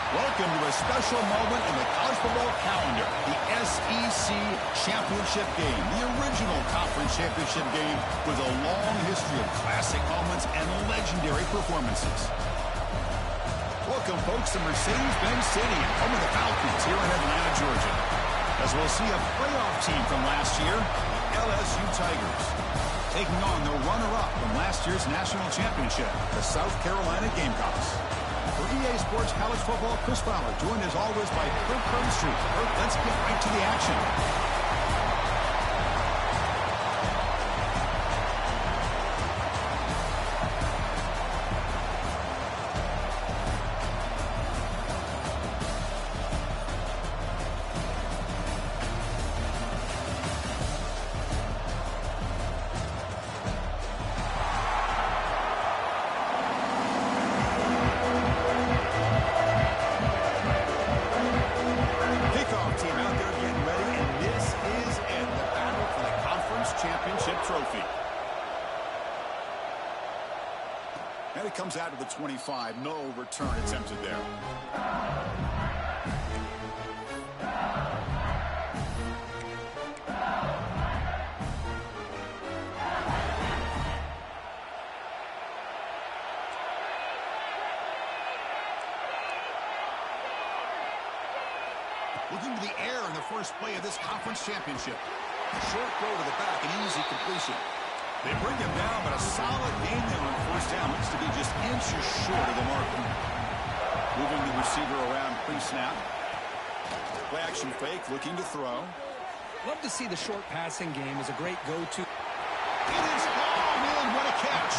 Welcome to a special moment in the college football calendar, the SEC Championship Game, the original conference championship game with a long history of classic moments and legendary performances. Welcome, folks, to Mercedes-Benz Stadium, home of the Falcons here in Atlanta, Georgia, as we'll see a playoff team from last year, the LSU Tigers, taking on the runner-up from last year's national championship, the South Carolina Gamecocks. For EA Sports College Football, Chris Fowler, joined as always by Kirk Herbstreit. Kirk, let's get right to the action. And it comes out of the 25. No return attempted there. Looking to the air in the first play of this conference championship. A short throw to the back, an easy completion. They bring him down, but a solid game there on first down. Looks to be just inches short of the mark. Moving the receiver around pre-snap. Play action fake, looking to throw. Love to see the short passing game as a great go-to. It is long, man, what a catch.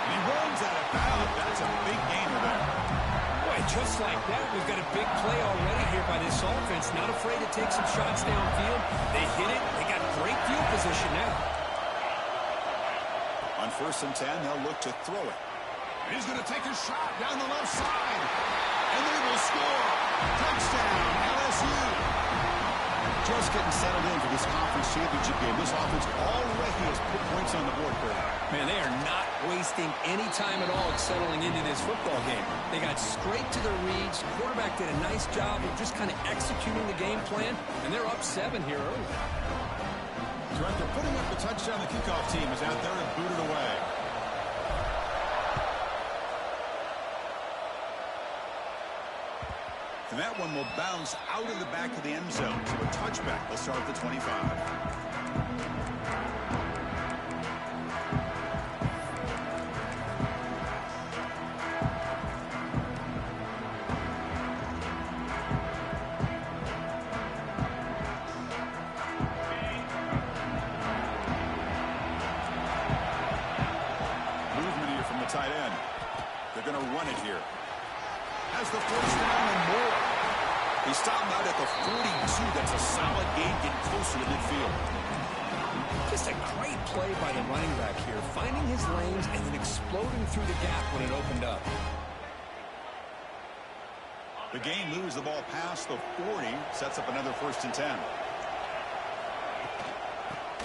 He runs out of bounds. That's a big gainer there. Boy, just like that, we've got a big play already here by this offense. Not afraid to take some shots downfield. They hit it. They got great field position now. On 1st and 10, they'll look to throw it. He's going to take a shot down the left side. And they will score. Touchdown, LSU. Just getting settled in for this conference championship game. This offense already has put points on the board for them. Man, they are not wasting any time at all settling into this football game. They got straight to their reads. Quarterback did a nice job of just kind of executing the game plan. And they're up 7 here early. So after putting up the touchdown, the kickoff team is out there and booted away. And that one will bounce out of the back of the end zone. So a touchback will start at the 25. Tight end. They're going to run it here. Has the first down and more. He stopped out at the 42. That's a solid gain, getting closer to midfield. Just a great play by the running back here, finding his lanes and then exploding through the gap when it opened up. The game moves the ball past the 40, sets up another 1st and 10.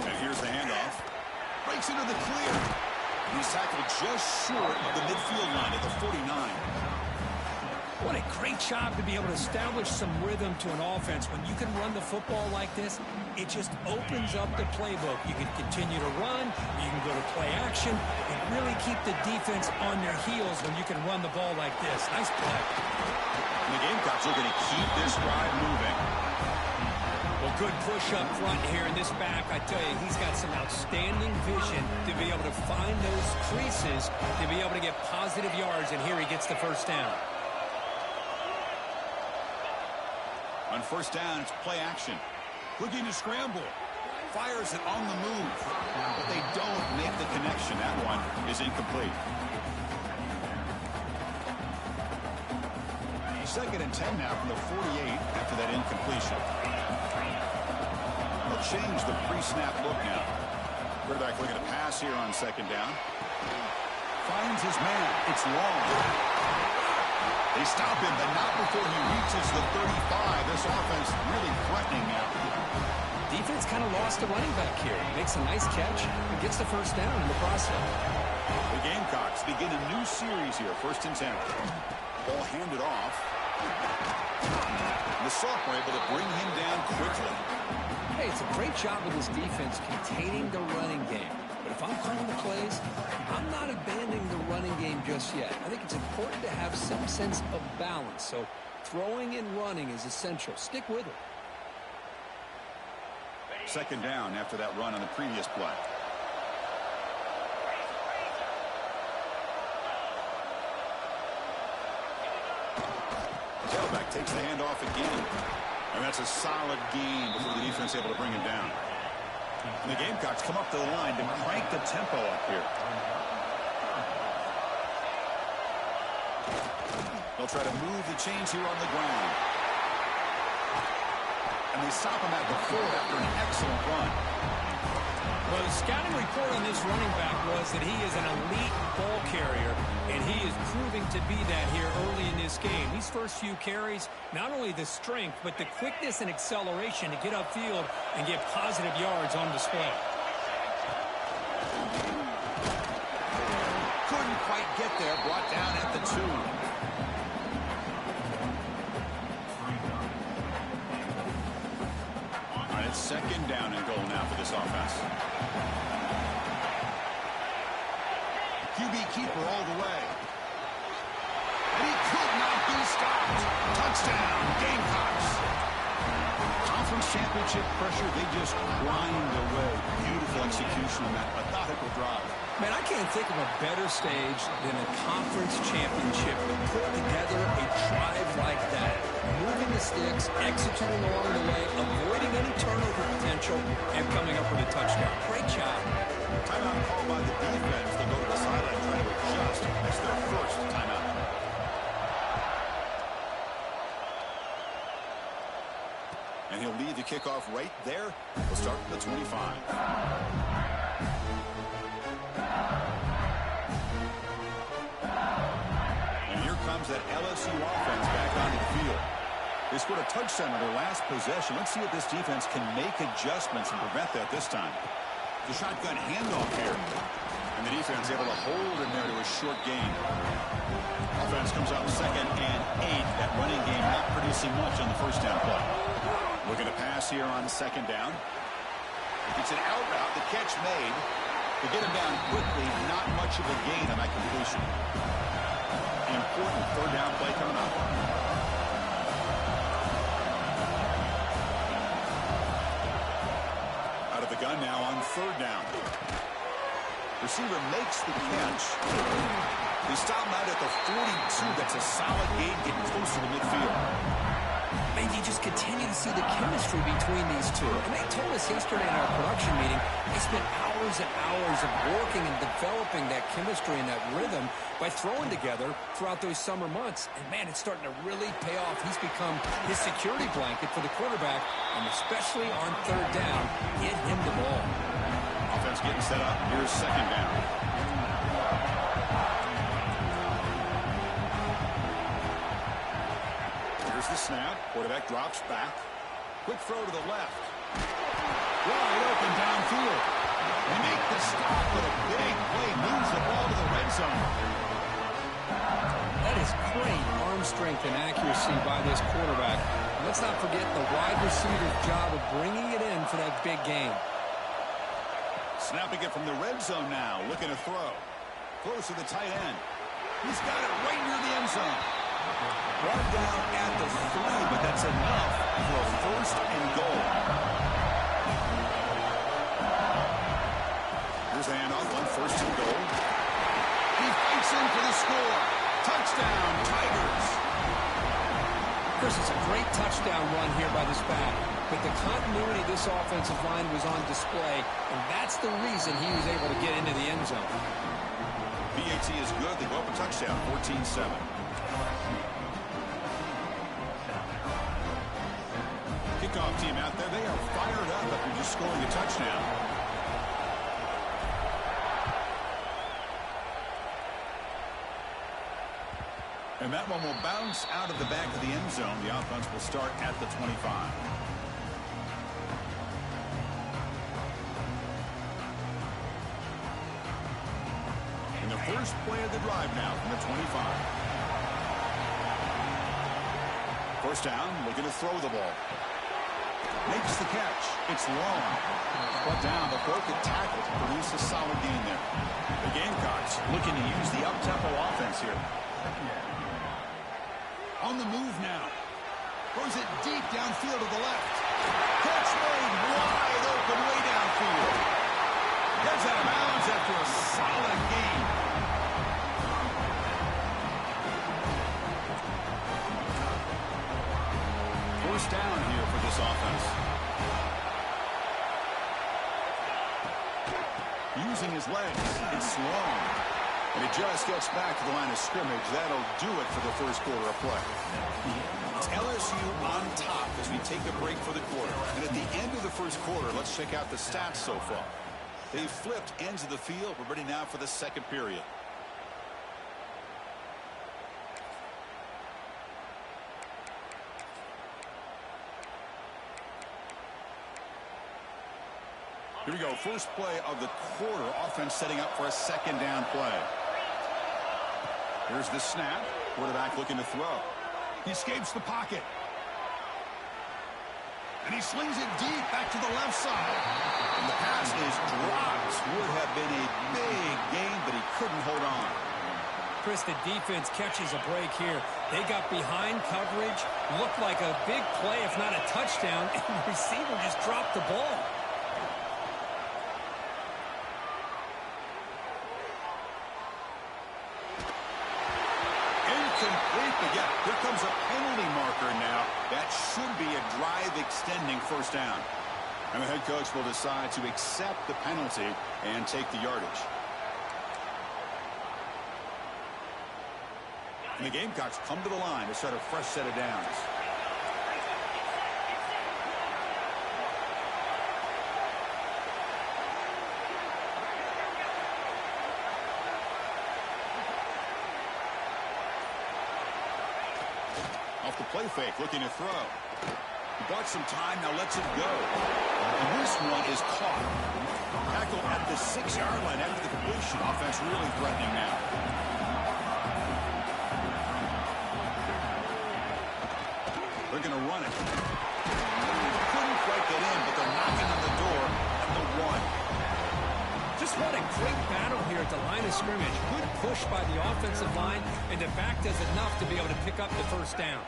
And here's the handoff. Breaks into the clear. He's tackled just short of the midfield line at the 49. What a great job to be able to establish some rhythm to an offense. When you can run the football like this, it just opens up the playbook. You can continue to run, you can go to play action, and really keep the defense on their heels when you can run the ball like this. Nice play. And the Gamecocks are going to keep this drive moving. Well, good push up front here in this back. I tell you, he's got some outstanding vision to be able to find those creases, to be able to get positive yards, and here he gets the first down. On 1st down, it's play action. Looking to scramble. Fires it on the move, but they don't make the connection. That one is incomplete. 2nd and 10 now from the 48 after that incompletion. They'll change the pre-snap look now. Quarterback looking to pass here on 2nd down. Finds his man. It's long. They stop him, but not before he reaches the 35. This offense really threatening now. Defense kind of lost the running back here. Makes a nice catch and gets the first down in the process. The Gamecocks begin a new series here, 1st and 10. Ball handed off. The sophomore able to bring him down quickly. Hey, it's a great job of this defense containing the running game. But if I'm calling the plays, I'm not abandoning the running game just yet. I think it's important to have some sense of balance. So throwing and running is essential. Stick with it. Second down after that run on the previous play. Tailback takes the handoff again. And that's a solid gain before the defense able to bring him down. And the Gamecocks come up to the line to crank the tempo up here. They'll try to move the chains here on the ground. And they stop him at the 4 after an excellent run. Well, the scouting report on this running back was that he is an elite ball carrier, and he is proving to be that here early in this game. These first few carries, not only the strength, but the quickness and acceleration to get upfield and get positive yards on display. Couldn't quite get there, brought down at the 2. It's second down and goal now for this offense. QB keeper all the way. And he could not be stopped. Touchdown, Gamecocks. Conference championship pressure, they just grind away. Beautiful execution on that methodical drive. Man, I can't think of a better stage than a conference championship to put together a drive like that. Moving the sticks, executing along the way, avoiding any turnover potential, and coming up with a touchdown. Great job. Timeout called by the defense. They'll go to the sideline trying to adjust. That's their first timeout. And he'll lead the kickoff right there. We'll start at the 25. And here comes that LSU offense back onto the field. They scored a touchdown on their last possession. Let's see if this defense can make adjustments and prevent that this time. The shotgun handoff here. And the defense able to hold him there to a short gain. Offense comes up second and 8. That running game not producing much on the first down play. Looking to pass here on second down. It's an out route. The catch made. To get him down quickly, not much of a gain on that completion. An important third down play coming up. Out of the gun now on third down. Receiver makes the catch. They stop him out at the 42. That's a solid gain getting close to the midfield. And you just continue to see the chemistry between these two. And they told us yesterday in our production meeting, they spent hours and hours of working and developing that chemistry and that rhythm by throwing together throughout those summer months. And, man, it's starting to really pay off. He's become his security blanket for the quarterback, and especially on third down, get him the ball. Offense getting set up. Here's second down. Here's the snap. Quarterback drops back. Quick throw to the left. Wide open downfield. They make the stop with a big play. Moves the ball to the red zone. That is great arm strength and accuracy by this quarterback. And let's not forget the wide receiver's job of bringing it in for that big game. Snapping it from the red zone now. Looking to throw. Close to the tight end. He's got it right near the end zone. Brought down at the 3, but that's enough for a first and goal. Here's the handoff on first and goal. He fights in for the score. Touchdown, Tigers. Chris, it's a great touchdown run here by this back. But the continuity of this offensive line was on display, and that's the reason he was able to get into the end zone. BAT is good. They go up a touchdown, 14-7. Kickoff team out there, they are fired up after just scoring a touchdown. And that one will bounce out of the back of the end zone. The offense will start at the 25. And the first play of the drive now from the 25. First down, looking to throw the ball. Makes the catch. It's long. Brought down, but broken tackle to produce a solid gain there. The Gamecocks looking to use the up-tempo offense here. On the move now. Throws it deep downfield to the left. Catch made wide open way downfield. Heads out of bounds after a solid gain. First down here for this offense. Using his legs. It's long. And he just gets back to the line of scrimmage. That'll do it for the first quarter of play. It's LSU on top as we take a break for the quarter. And at the end of the first quarter, let's check out the stats so far. They've flipped ends of the field. We're ready now for the second period. Here we go. First play of the quarter. Offense setting up for a second down play. Here's the snap. Quarterback looking to throw. He escapes the pocket. And he slings it deep back to the left side. And the pass is dropped. Would have been a big gain, but he couldn't hold on. Chris, the defense catches a break here. They got behind coverage. Looked like a big play, if not a touchdown. And the receiver just dropped the ball. But yeah, here comes a penalty marker now. That should be a drive-extending first down. And the head coach will decide to accept the penalty and take the yardage. And the Gamecocks come to the line to start a fresh set of downs. Off the play fake, looking to throw. He bought some time, now lets it go. And this one is caught. Tackle at the 6-yard line after the completion. Offense really threatening now. They're going to run it. Couldn't quite get in, but they're knocking on the door at the 1. Just what a great battle here at the line of scrimmage. Good push by the offensive line, and the back does enough to be able to pick up the first down.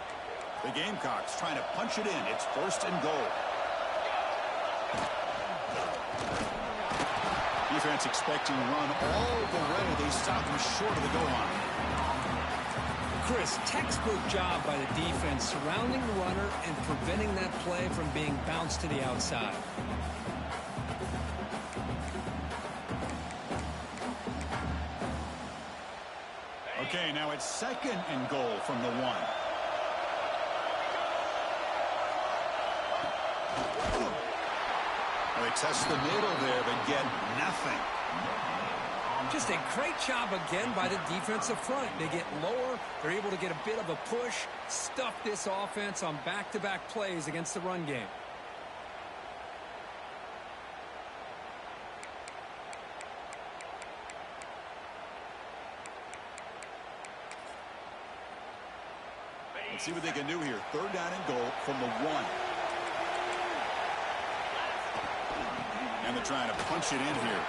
The Gamecocks trying to punch it in. It's first and goal. Defense expecting to run all the way. They stop him short of the goal line. Chris, textbook job by the defense surrounding the runner and preventing that play from being bounced to the outside. Okay, now it's second and goal from the 1. They test the middle there, but get nothing. Just a great job again by the defensive front. They get lower. They're able to get a bit of a push, stuff this offense on back-to-back plays against the run game. Let's see what they can do here. Third down and goal from the 1. And they're trying to punch it in here.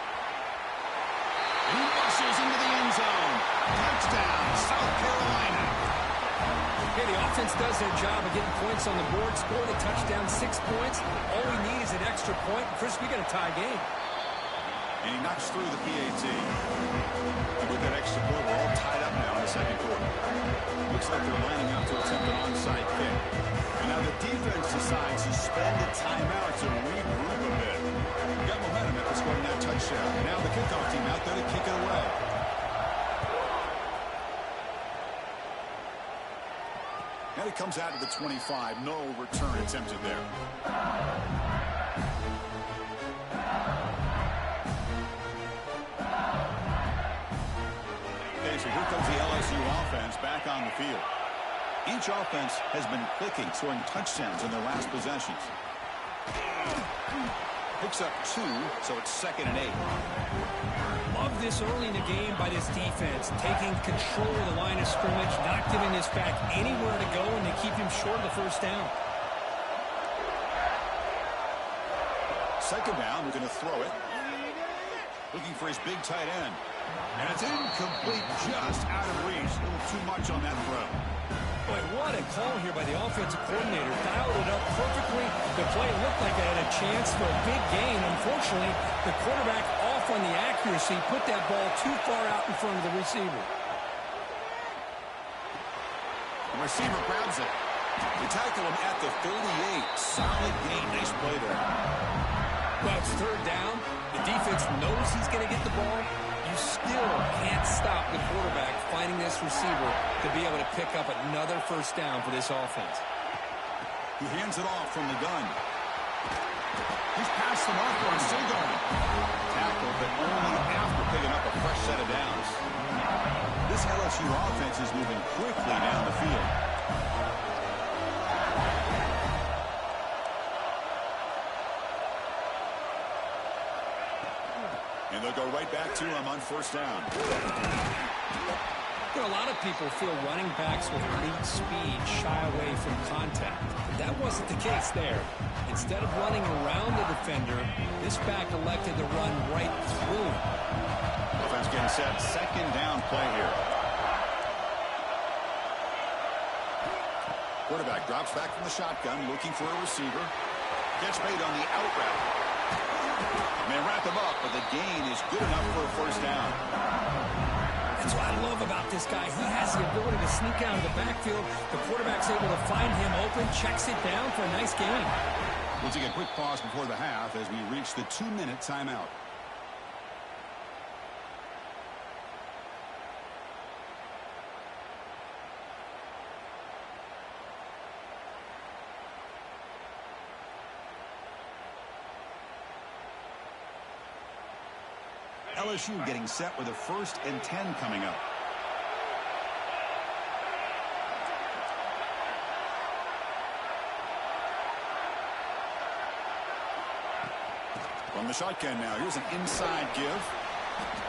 He rushes into the end zone. Touchdown, South Carolina. Okay, the offense does their job of getting points on the board, scored a touchdown, 6 points. All we need is an extra point. Chris, we got a tie game. And he knocks through the PAT. And with that extra point, we're all tied up now in the second quarter. Looks like they're lining up to attempt an onside kick. And now the defense decides to spend a timeout to regroup a bit. We got momentum after scoring that touchdown. Now the kickoff team out there to kick it away. And it comes out to the 25. No return attempted there. So here comes the LSU offense back on the field. Each offense has been clicking, scoring touchdowns in their last possessions. Picks up 2, so it's second and 8. Love this early in the game by this defense, taking control of the line of scrimmage, not giving this back anywhere to go, and they keep him short of the first down. Second down, we're going to throw it. Looking for his big tight end. And it's incomplete, just out of reach. A little too much on that throw. Boy, what a call here by the offensive coordinator. Dialed it up perfectly. The play looked like it had a chance for a big gain. Unfortunately, the quarterback off on the accuracy, put that ball too far out in front of the receiver. The receiver grabs it. They tackle him at the 38. Solid gain. Nice play there. Well, it's third down. The defense knows he's going to get the ball. You still can't stop the quarterback finding this receiver to be able to pick up another first down for this offense. He hands it off from the gun. He's past the marker and still going. Tackle, but only after picking up a fresh set of downs. This LSU offense is moving quickly down the field. And they'll go right back to him on first down. You know, a lot of people feel running backs with elite speed shy away from contact. But that wasn't the case there. Instead of running around the defender, this back elected to run right through him. Offense getting set. Second down play here. Quarterback drops back from the shotgun, looking for a receiver. Gets made on the out route. They wrap him up, but the gain is good enough for a first down. That's what I love about this guy. He has the ability to sneak out of the backfield. The quarterback's able to find him open, checks it down for a nice gain. We'll take a quick pause before the half as we reach the 2-minute timeout. LSU getting set with a 1st and 10 coming up. From the shotgun now, here's an inside give.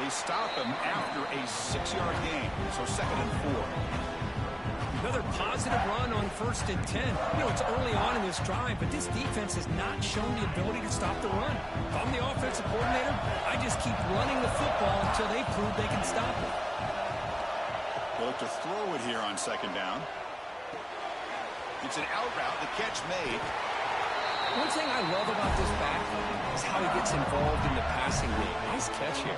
They stop him after a 6-yard gain, so 2nd and 4. Another positive run on 1st and 10. You know, it's early on in this drive, but this defense has not shown the ability to stop the run. If I'm the offensive coordinator, I just keep running the football until they prove they can stop it. They'll look to throw it here on 2nd down. It's an out route, the catch made. One thing I love about this back is how he gets involved in the passing game. Nice catch here.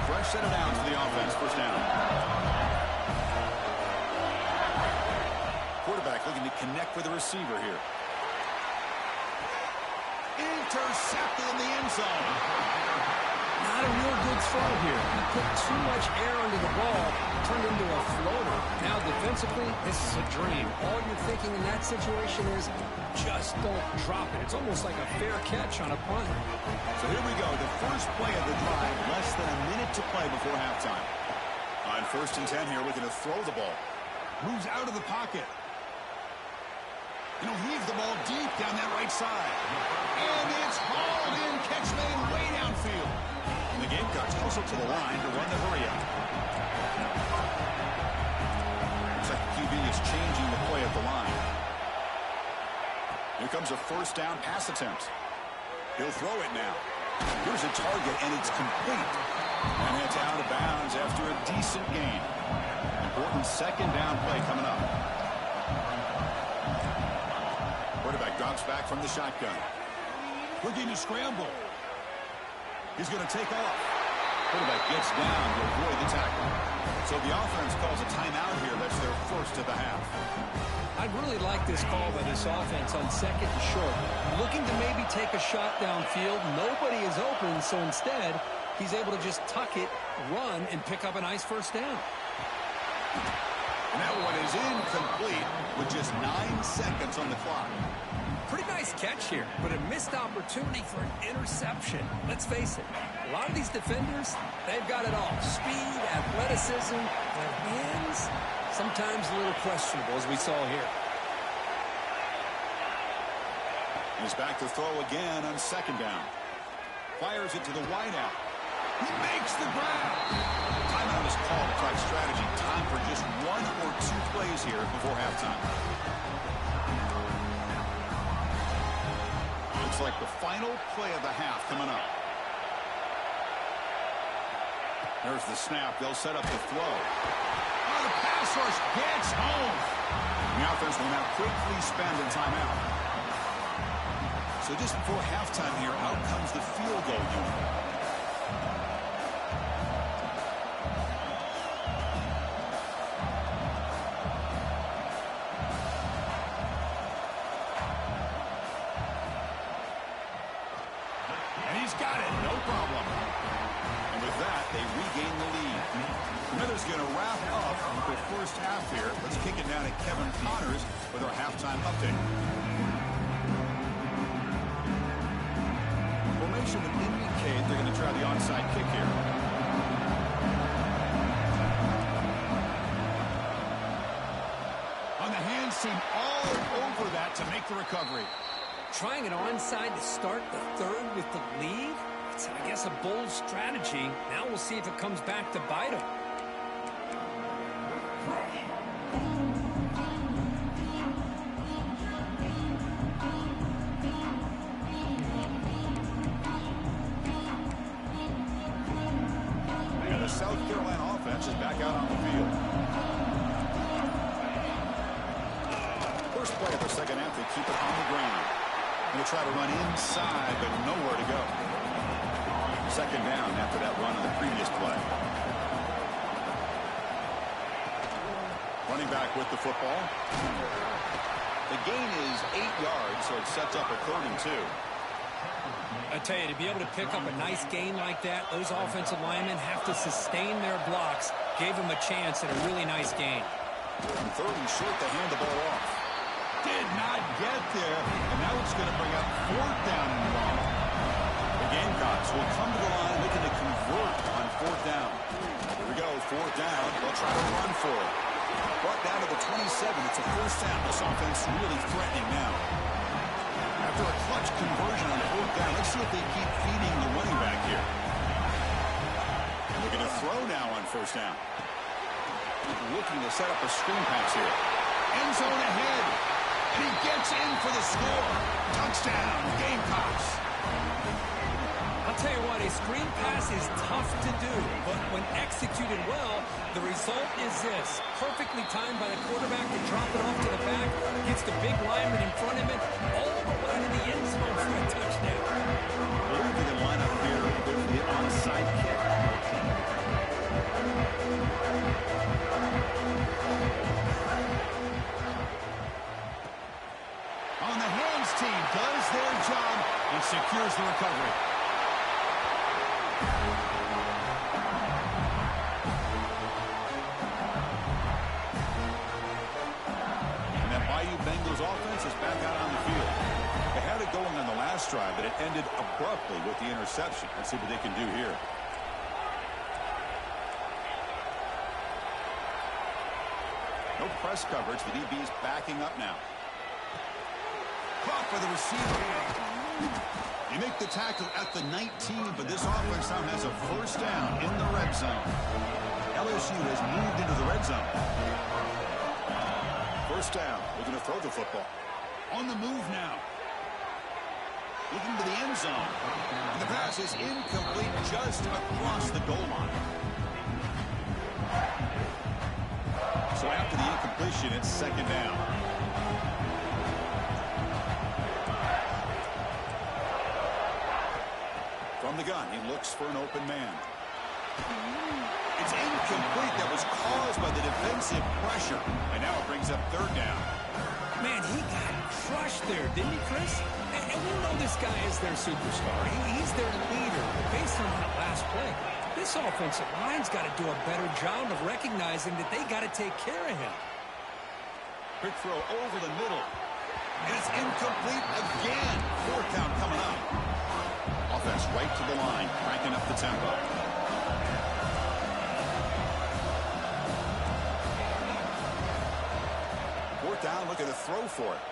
Fresh set of downs for the offense, first down. Quarterback looking to connect with the receiver here. Intercepted in the end zone. Not a real good throw here. He put too much air under the ball, turned into a floater. Now defensively, this is a dream. All you're thinking in that situation is just don't drop it. It's almost like a fair catch on a punt. So here we go. The first play of the drive, less than a minute to play before halftime. On 1st and 10 here, looking to throw the ball. Moves out of the pocket. And he'll heave the ball deep down that right side. And it's hauled in, catch made way downfield. And the Gamecocks also to the line to run the hurry up. Looks like the QB is changing the play at the line. Here comes a 1st down pass attempt. He'll throw it now. Here's a target, and it's complete. And it's out of bounds after a decent gain. Important 2nd down play coming up. Quarterback drops back from the shotgun. Looking to scramble. He's going to take off. Quarterback gets down to avoid the tackle. So the offense calls a timeout here. That's their first of the half. I really like this call by this offense on 2nd and short. Looking to maybe take a shot downfield. Nobody is open, so instead, he's able to just tuck it, run, and pick up a nice first down. And that one is incomplete with just 9 seconds on the clock. Pretty nice catch here, but a missed opportunity for an interception. Let's face it, a lot of these defenders, they've got it all. Speed, athleticism, their hands, sometimes a little questionable, as we saw here. He's back to throw again on 2nd down. Fires it to the wideout. He makes the grab. Timeout is called to try strategy. Time for just 1 or 2 plays here before halftime. like the final play of the half coming up. There's the snap. They'll set up the throw. Oh, the pass rush gets home. The offense will now quickly spend a timeout. So just before halftime here, out comes the field goal unit. And he's got it, no problem. And with that, they regain the lead. Smithers going to wrap up the first half here. Let's kick it down to Kevin Connors with our halftime update. Formation would indicate they're going to try the onside kick here. On the hands team all over that to make the recovery. Trying an onside to start the third with the lead? It's, I guess, a bold strategy. Now we'll see if it comes back to bite them. And the South Carolina offense is back out on the field. First play of the second half, they keep it on the ground. Going to try to run inside, but nowhere to go. Second down after that run on the previous play. Running back with the football. The gain is 8 yards, so it sets up a 3rd and 2. I tell you, to be able to pick up a nice gain like that, those offensive linemen have to sustain their blocks. Gave them a chance at a really nice gain. 3rd and short, they hand the ball off. Did not get there, and now it's going to bring up 4th down and 1. The Gamecocks will come to the line looking to convert on 4th down. Here we go, 4th down. They'll try to run for it. Brought down to the 27. It's a 1st down. This offense really threatening now. After a clutch conversion on 4th down, let's see if they keep feeding the running back here. And they're going to throw now on 1st down. Looking to set up a screen pass here. End zone ahead. And he gets in for the score. Touchdown, Gamecocks. I'll tell you what, a screen pass is tough to do, but when executed well, the result is this. Perfectly timed by the quarterback to drop it off to the back, gets the big lineman in front of him, all the way to the end zone for a touchdown. I believe we can line up here with the onside kick. On the hands team does their job and secures the recovery. And that Bayou Bengals offense is back out on the field. They had it going on the last drive, but it ended abruptly with the interception. Let's see what they can do here. No press coverage. The DB's backing up now. Caught by the receiver. You make the tackle at the 19, but this offense now has a 1st down in the red zone. LSU has moved into the red zone. 1st down. Looking to throw the football. On the move now. Looking to the end zone. And the pass is incomplete just across the goal line. So after the incompletion, it's 2nd down. From the gun, he looks for an open man. It's incomplete. That was caused by the defensive pressure. And now it brings up 3rd down. Man, he got crushed there, didn't he, Chris? And we know this guy is their superstar. He's their leader. Based on that last play, this offensive line's got to do a better job of recognizing that they got to take care of him. Quick throw over the middle. And it's incomplete again. 4th down coming up. Offense right to the line, cranking up the tempo. 4th down, looking to throw for it.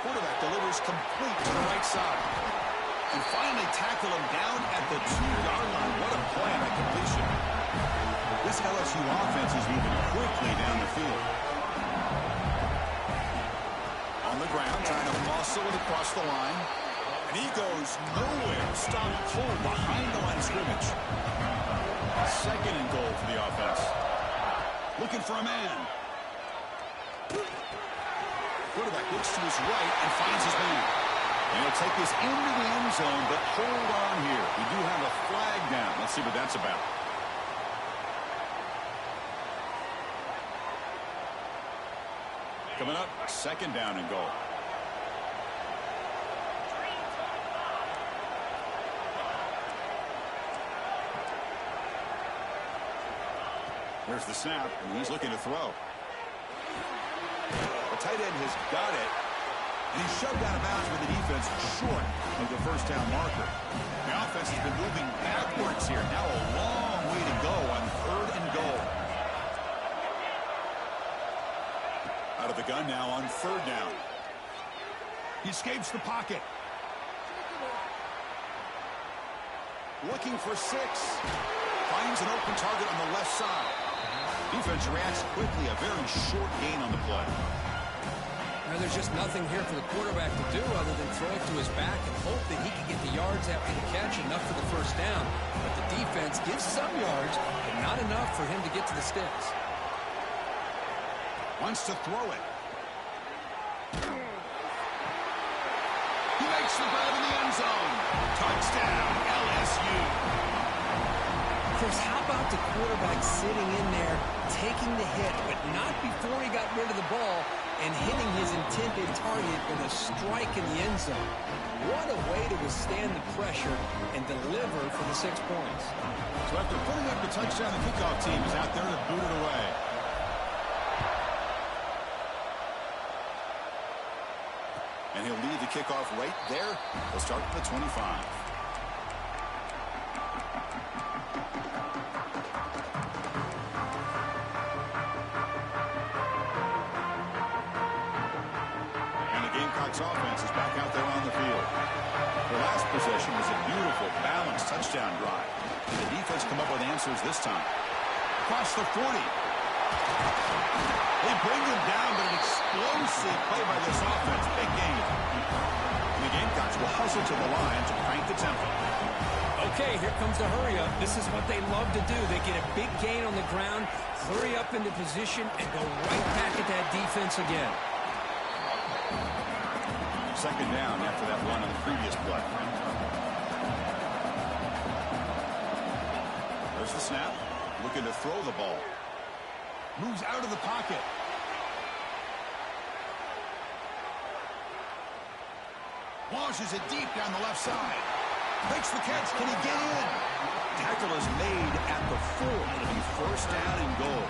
Quarterback delivers complete to the right side. And finally tackle him down at the 2-yard line. What a play on that completion. This LSU offense is moving quickly down the field. On the ground, trying to muscle whistle it across the line. And he goes nowhere. Stop pulled behind the line of scrimmage. Second and goal for the offense. Looking for a man. Quarterback looks to his right and finds his man. And he'll take this into the end zone, but hold on here. We do have a flag down. Let's see what that's about. Coming up, second down and goal. There's the snap, and he's looking to throw. The tight end has got it. And he's shoved out of bounds with the defense short of the first down marker. The offense has been moving backwards here. Now a long way to go on third and goal. Out of the gun now on third down. He escapes the pocket. Looking for 6. Finds an open target on the left side. Defense reacts quickly. A very short gain on the play. Now, there's just nothing here for the quarterback to do other than throw it to his back and hope that he can get the yards after the catch, enough for the first down. But the defense gives some yards, but not enough for him to get to the sticks. Wants to throw it. He makes the grab in the end zone. Touchdown, LSU. Chris, how about the quarterback sitting in there, taking the hit, but not before he got rid of the ball and hitting his intended target with a strike in the end zone? What a way to withstand the pressure and deliver for the 6 points. So after putting up the touchdown, the kickoff team is out there to boot it away. And he'll lead the kickoff right there. He'll start at the 25. Offense is back out there on the field. The last possession was a beautiful, balanced touchdown drive. And the defense come up with answers this time. Across the 40. They bring him down, but an explosive play by this offense. Big game. And the Gamecocks will hustle to the line to crank the tempo. Okay, here comes the hurry up. This is what they love to do. They get a big gain on the ground, hurry up into position, and go right back at that defense again. Second down after that run on the previous play. There's the snap. Looking to throw the ball. Moves out of the pocket. Launches it deep down the left side. Makes the catch. Can he get in? Tackle is made at the 4. It'll be first down and goal.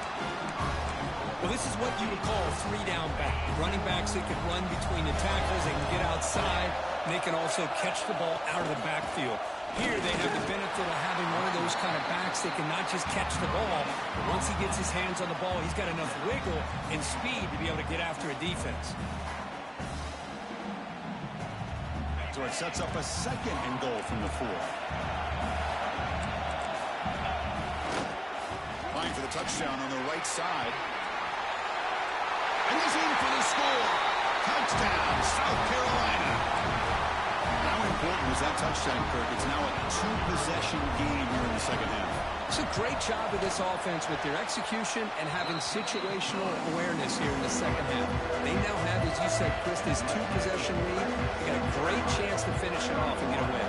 Well, this is what you would call a 3-down back. Running backs, they can run between the tackles, they can get outside, and they can also catch the ball out of the backfield. Here, they have the benefit of having one of those kind of backs that can not just catch the ball, but once he gets his hands on the ball, he's got enough wiggle and speed to be able to get after a defense. So it sets up a second and goal from the 4. Line for the touchdown on the right side. And he's in for the score. Touchdown, South Carolina. How important was that touchdown, Kirk? It's now a 2-possession game here in the second half. It's a great job of this offense with their execution and having situational awareness here in the second half. They now have, as you said, Chris, this 2-possession lead. They got a great chance to finish it off and get a win.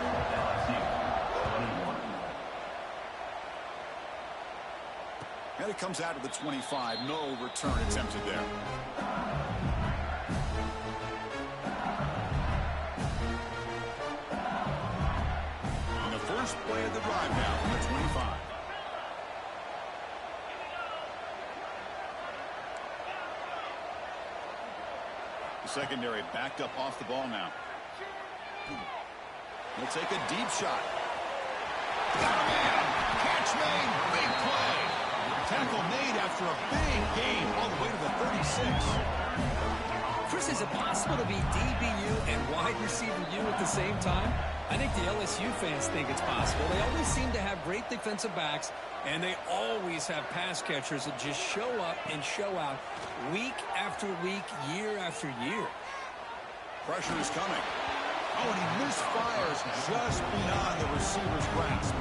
And it comes out of the 25. No return attempted there. And the first play of the drive now from the 25. The secondary backed up off the ball now. They'll take a deep shot. Got a man. Catch made. Big play. Tackle made after a big game all the way to the 36. Chris, is it possible to be DBU and wide receiver U at the same time? I think the LSU fans think it's possible. They always seem to have great defensive backs, and they always have pass catchers that just show up and show out week after week, year after year. Pressure is coming. Oh, and he misfires just beyond the receiver's grasp.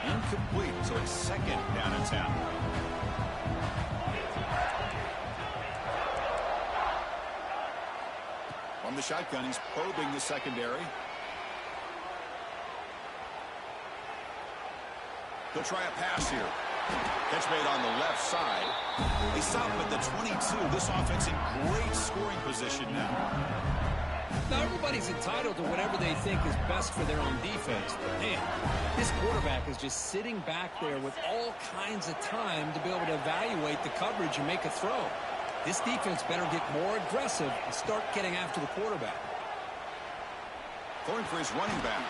Incomplete, so it's second down and 10. From the shotgun, he's probing the secondary. He'll try a pass here. Catch made on the left side. They stop him at the 22. This offense in great scoring position now. Now, everybody's entitled to whatever they think is best for their own defense. But, man, this quarterback is just sitting back there with all kinds of time to be able to evaluate the coverage and make a throw. This defense better get more aggressive and start getting after the quarterback. Going for his running back.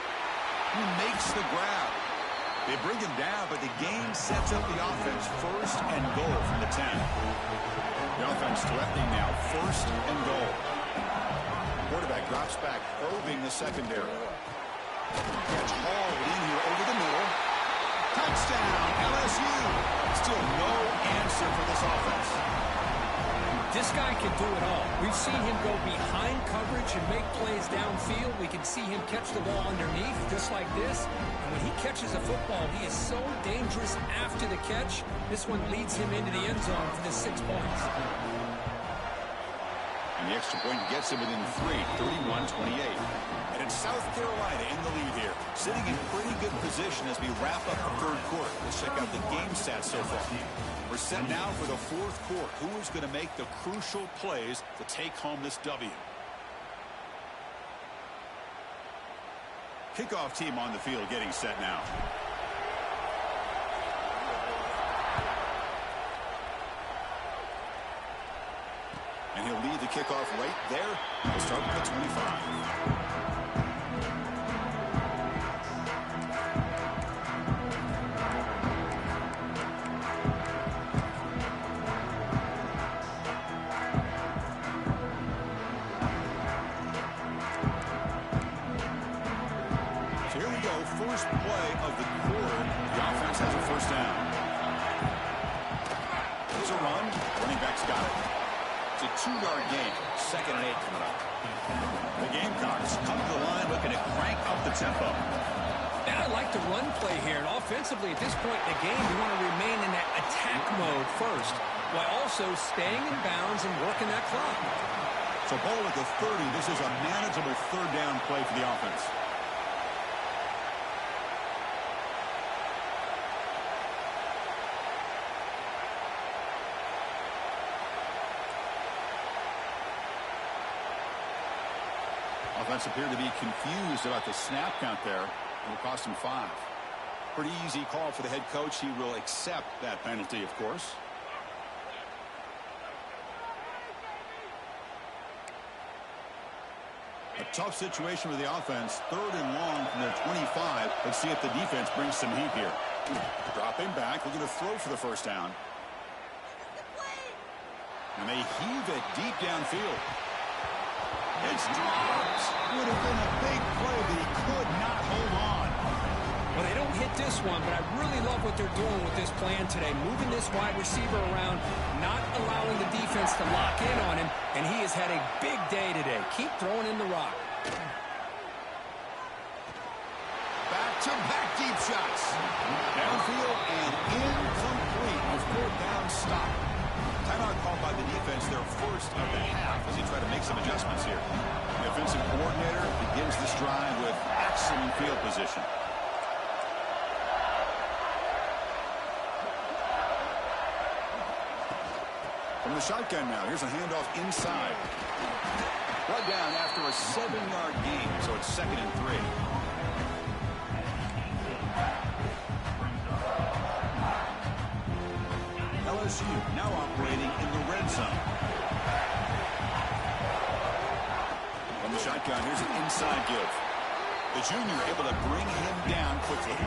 He makes the grab. They bring him down, but the game sets up the offense first and goal from the 10. The offense threatening now, first and goal. Quarterback drops back, probing the secondary. Catch hauled in here over the middle. Touchdown, LSU. Still no answer for this offense. This guy can do it all. We've seen him go behind coverage and make plays downfield. We can see him catch the ball underneath, just like this. And when he catches a football, he is so dangerous after the catch. This one leads him into the end zone for the 6 points. And the extra point gets him within 3, 31-28. And it's South Carolina in the lead here, sitting in pretty good position as we wrap up the third quarter. Let's check out the game stats so far. We're set now for the fourth quarter. Who is going to make the crucial plays to take home this W? Kickoff team on the field getting set now. And he'll lead the kickoff right there. We'll start with the 25. First play of the quarter, the offense has a first down. It's a run. Running back's got it. It's a 2-yard gain. 2nd and 8 coming up. The Gamecocks come to the line looking to crank up the tempo. And I like the run play here. And offensively, at this point in the game, you want to remain in that attack mode first, while also staying in bounds and working that clock. So ball at the 30. This is a manageable third down play for the offense. Offense appeared to be confused about the snap count there. It will cost him 5. Pretty easy call for the head coach. He will accept that penalty, of course. A tough situation with the offense. 3rd and long from their 25. Let's see if the defense brings some heat here. Dropping back, looking to throw for the first down. And they heave it deep downfield. It's dropped. Would have been a big play, but he could not hold on. Well, they don't hit this one, but I really love what they're doing with this plan today. Moving this wide receiver around, not allowing the defense to lock in on him, and he has had a big day today. Keep throwing in the rock. Back-to-back deep shots. Downfield and incomplete. A 4th down stop. Timeout called by the defense, their first of the half, as they try to make some adjustments here. The offensive coordinator begins this drive with excellent field position. From the shotgun now, here's a handoff inside. Brought down after a 7-yard gain, so it's 2nd and 3. LSU now operating in the red zone. From the shotgun, here's an inside give. The junior able to bring him down quickly.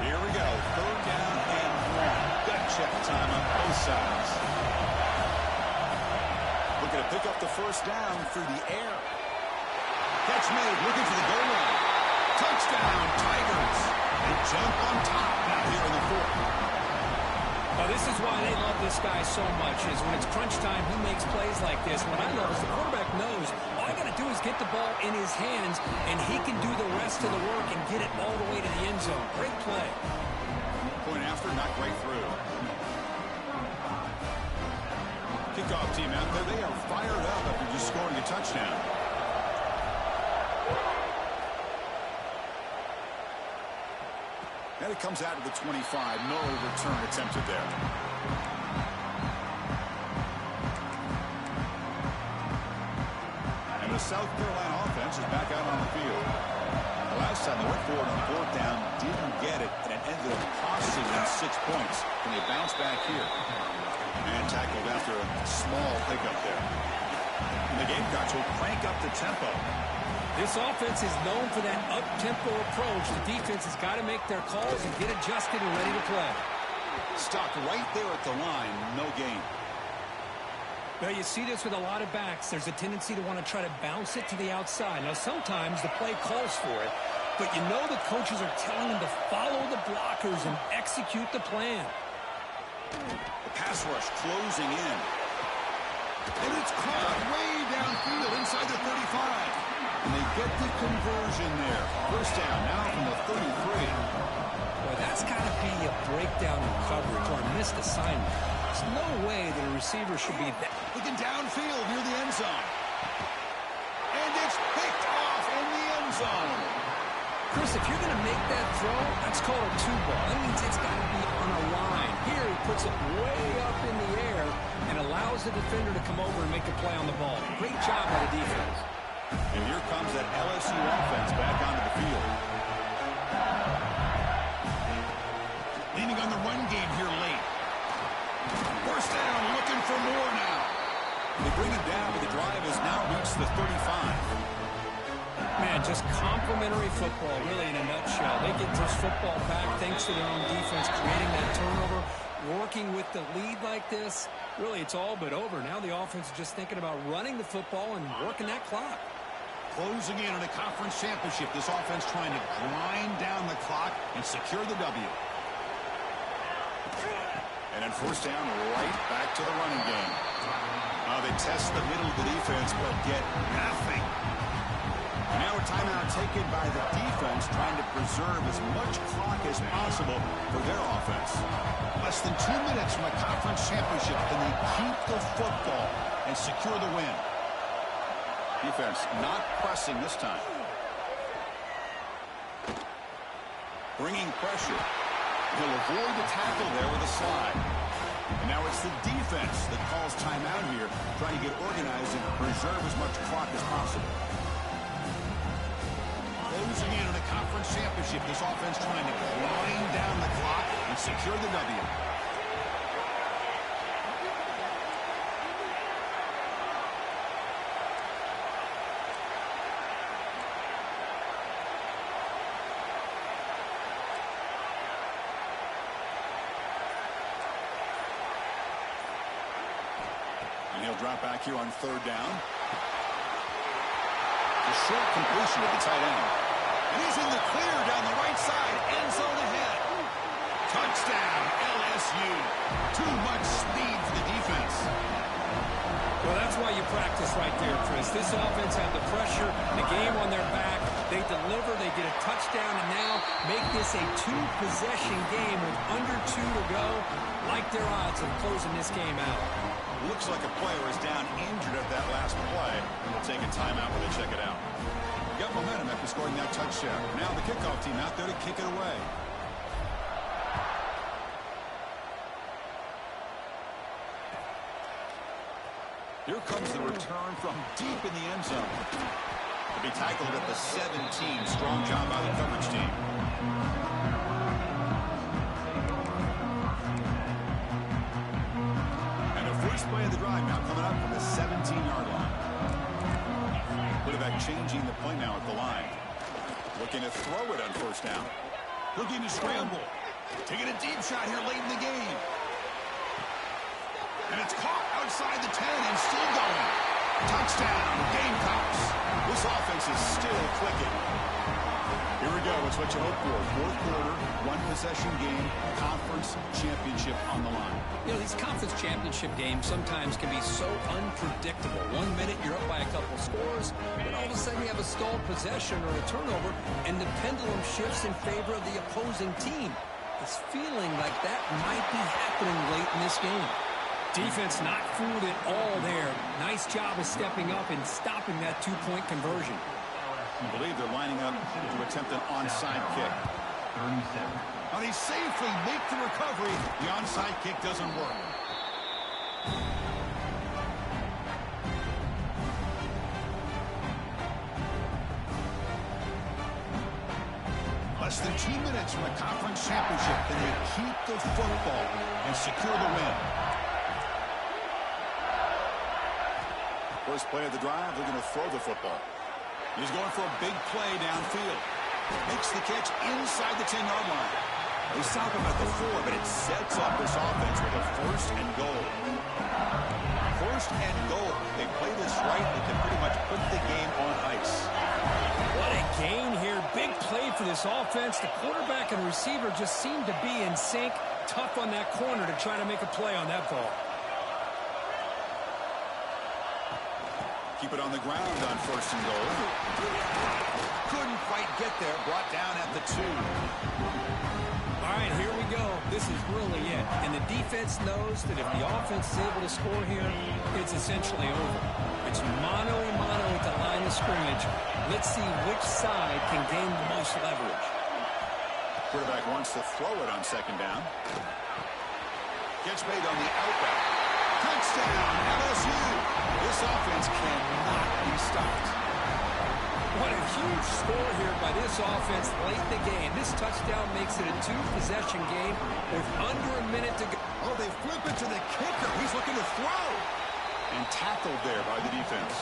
Here we go. 3rd down and 1. Gut check time on both sides. Looking to pick up the first down through the air. Catch made, looking for the goal line. Touchdown, Tigers. They jump on top now here in the 4th. Well, this This is why they love this guy so much, is when it's crunch time, he makes plays like this. What I love is the quarterback knows all I got to do is get the ball in his hands, and he can do the rest of the work and get it all the way to the end zone. Great play. Point after, not great through. Kickoff team out there, they are fired up after just scoring a touchdown. And it comes out to the 25. No return attempted there. And the South Carolina offense is back out on the field. The last time they went forward on fourth down, didn't get it, and it ended up costing them 6 points. And they bounce back here. And tackled after a small hiccup there. And the Gamecocks will crank up the tempo. This offense is known for that up-tempo approach. The defense has got to make their calls and get adjusted and ready to play. Stopped right there at the line. No gain. Well, you see this with a lot of backs. There's a tendency to want to try to bounce it to the outside. Now, sometimes the play calls for it, but you know the coaches are telling them to follow the blockers and execute the plan. The pass rush closing in. And it's caught way downfield inside the 35. And they get the conversion there. First down now from the 33. Well, that's got to be a breakdown in coverage or a missed assignment. There's no way that a receiver should be that. Looking downfield near the end zone. And it's picked off in the end zone. Chris, if you're going to make that throw, that's called a two-ball. That means it's got to be on a line. Here, he puts it way up in the air and allows the defender to come over and make a play on the ball. Great job by the defense. And here comes that LSU offense back onto the field. Leaning on the run game here late. First down, looking for more now. They bring it down, but the drive has now reached the 35. Man, just complimentary football, really, in a nutshell. They get this football back thanks to their own defense, creating that turnover, working with the lead like this. Really, it's all but over. Now the offense is just thinking about running the football and working that clock. Closing in on a conference championship, this offense trying to grind down the clock and secure the W. And then first down, right back to the running game. They test the middle of the defense, but get nothing. And now a timeout taken by the defense, trying to preserve as much clock as possible for their offense. Less than 2 minutes from a conference championship. Can they keep the football and secure the win? Defense not pressing this time. Bringing pressure. He'll avoid the tackle there with a slide. And now it's the defense that calls timeout here, trying to get organized and preserve as much clock as possible. Closing in on a conference championship, this offense trying to grind down the clock and secure the W. And he'll drop back here on third down. A short completion to the tight end. And he's in the clear down the right side. End zone ahead. Touchdown, LSU. Too much speed for the defense. Well, that's why you practice right there, Chris. This offense had the pressure, the game on their back. They deliver, they get a touchdown, and now make this a two-possession game with under 2 to go. Like their odds of closing this game out. Looks like a player is down injured at that last play. They'll take a timeout when they check it out. Got momentum after scoring that touchdown. Now the kickoff team out there to kick it away. Here comes the return from deep in the end zone. He'll be tackled at the 17. Strong job by the coverage team. First play of the drive now coming up from the 17-yard line. Quarterback changing the play now at the line. Looking to throw it on first down. Looking to scramble. Taking a deep shot here late in the game. And it's caught outside the 10 and still going. Touchdown, Gamecocks. This offense is still clicking. Here we go. It's what you hope for. Fourth quarter, one-possession game, conference championship on the line. You know, these conference championship games sometimes can be so unpredictable. 1 minute you're up by a couple scores, then all of a sudden you have a stalled possession or a turnover, and the pendulum shifts in favor of the opposing team. It's feeling like that might be happening late in this game. Defense not fooled at all there. Nice job of stepping up and stopping that two-point conversion. I believe they're lining up to attempt an onside kick. 37. Now they safely make the recovery. The onside kick doesn't work. Less than 2 minutes from the conference championship. Can they keep the football and secure the win? First play of the drive, they're going to throw the football. He's going for a big play downfield. Makes the catch inside the 10-yard line. They stop him at the 4, but it sets up this offense with a first and goal. First and goal. They play this right, they can pretty much put the game on ice. What a gain here. Big play for this offense. The quarterback and receiver just seem to be in sync. Tough on that corner to try to make a play on that ball. Keep it on the ground on first and goal. Couldn't quite get there. Brought down at the 2. All right, here we go. This is really it. And the defense knows that if the offense is able to score here, it's essentially over. It's mano-a-mano at the line of scrimmage. Let's see which side can gain the most leverage. Quarterback wants to throw it on second down. Gets made on the outback. Touchdown, LSU. This offense cannot be stopped. What a huge score here by this offense late in the game. This touchdown makes it a two-possession game with under a minute to go. Oh, they flip it to the kicker. He's looking to throw. And tackled there by the defense.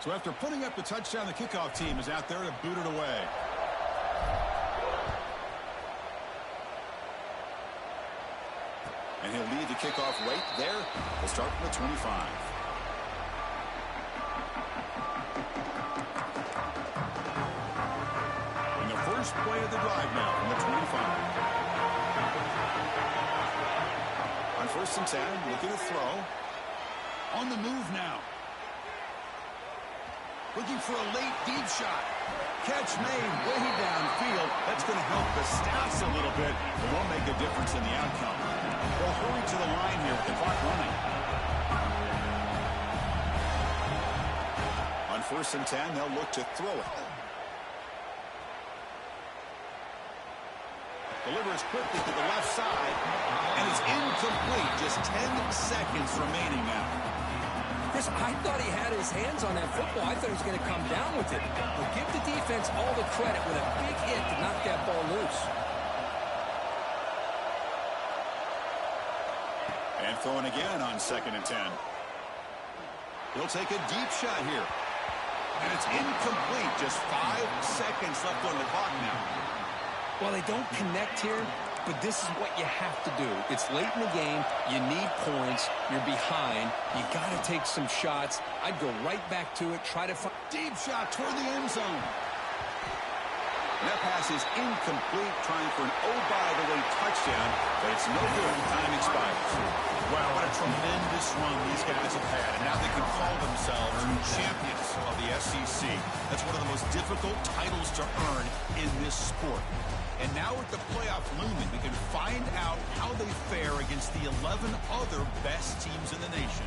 So after putting up the touchdown, the kickoff team is out there to boot it away. And he'll lead the kickoff right there. We'll start from the 25. And the first play of the drive now from the 25. On first and 10, looking to throw. On the move now. Looking for a late deep shot. Catch made way downfield. That's going to help the stats a little bit, but won't make a difference in the outcome. They'll hurry to the line here with the clock running. On first and 10, they'll look to throw it. Delivers quickly to the left side, and it's incomplete. Just 10 seconds remaining now. Chris, I thought he had his hands on that football. I thought he was going to come down with it. But give the defense all the credit with a big hit to knock that ball loose. And throwing again on second and 10. He'll take a deep shot here. And it's incomplete. Just 5 seconds left on the clock now. Well, they don't connect here, but this is what you have to do. It's late in the game. You need points. You're behind. You got to take some shots. I'd go right back to it, try to find deep shot toward the end zone. And that pass is incomplete, trying for an oh-by-the-way touchdown, but it's no good. Time expires. Wow, what a tremendous run these guys have had, and now they can call themselves champions of the SEC. That's one of the most difficult titles to earn in this sport. And now with the playoff looming, we can find out how they fare against the 11 other best teams in the nation.